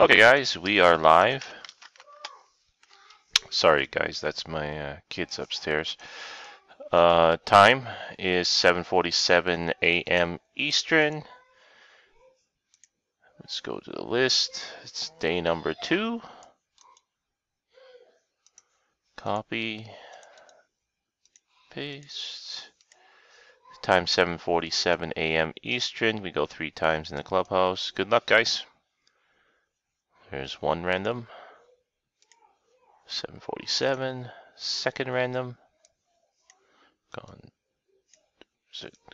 Okay guys, we are live. Sorry guys, that's my kids upstairs. Time is 7:47 a.m. Eastern. Let's go to the list. It's day number 2. Copy. Paste. Time 7:47 a.m. Eastern. We go 3 times in the clubhouse. Good luck guys. There's one random. 7:47. Second random.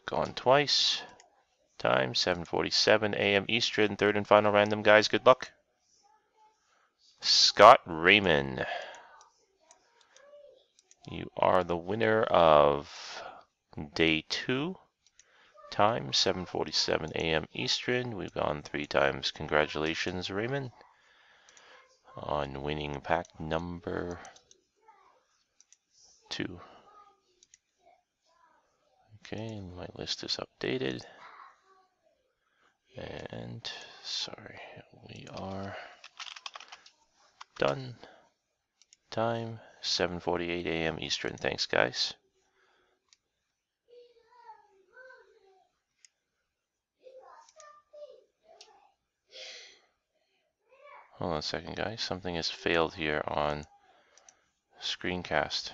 Gone twice. Time 7:47 a.m. Eastern. Third and final random, guys. Good luck. Scott Raymond, you are the winner of day 2. Time 7:47 a.m. Eastern. We've gone 3 times. Congratulations, Raymond, on winning pack number 2. Okay, my list is updated. And sorry, we are done. Time 7:48 a.m. Eastern. Thanks, guys. Hold on a second, guys. Something has failed here on Screencast.